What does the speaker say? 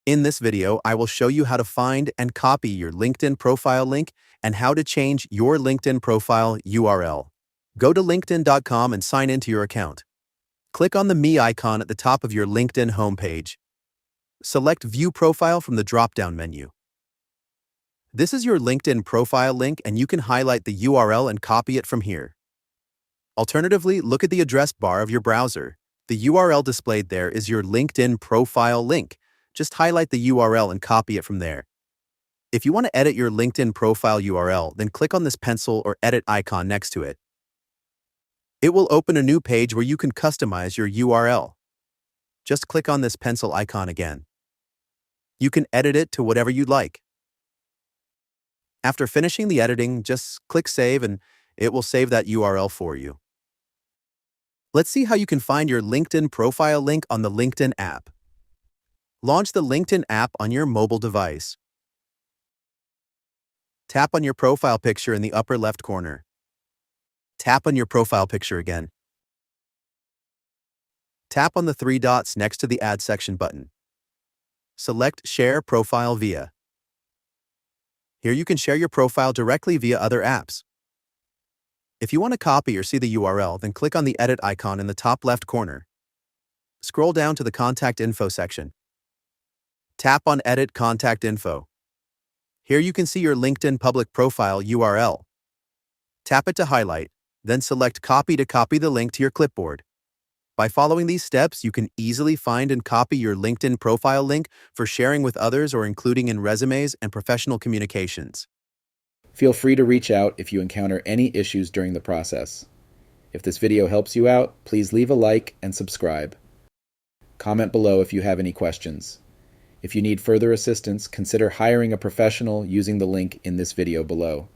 In this video, I will show you how to find and copy your LinkedIn profile link and how to change your LinkedIn profile URL. Go to linkedin.com and sign into your account. Click on the Me icon at the top of your LinkedIn homepage. Select View Profile from the drop-down menu. This is your LinkedIn profile link, and you can highlight the URL and copy it from here. Alternatively, look at the address bar of your browser. The URL displayed there is your LinkedIn profile link. Just highlight the URL and copy it from there. If you want to edit your LinkedIn profile URL, then click on this pencil or edit icon next to it. It will open a new page where you can customize your URL. Just click on this pencil icon again. You can edit it to whatever you'd like. After finishing the editing, just click Save and it will save that URL for you. Let's see how you can find your LinkedIn profile link on the LinkedIn app. Launch the LinkedIn app on your mobile device. Tap on your profile picture in the upper left corner. Tap on your profile picture again. Tap on the three dots next to the Add Section button. Select Share Profile Via. Here you can share your profile directly via other apps. If you want to copy or see the URL, then click on the Edit icon in the top left corner. Scroll down to the Contact Info section. Tap on Edit Contact Info. Here you can see your LinkedIn public profile URL. Tap it to highlight, then select Copy to copy the link to your clipboard. By following these steps, you can easily find and copy your LinkedIn profile link for sharing with others or including in resumes and professional communications. Feel free to reach out if you encounter any issues during the process. If this video helps you out, please leave a like and subscribe. Comment below if you have any questions. If you need further assistance, consider hiring a professional using the link in this video below.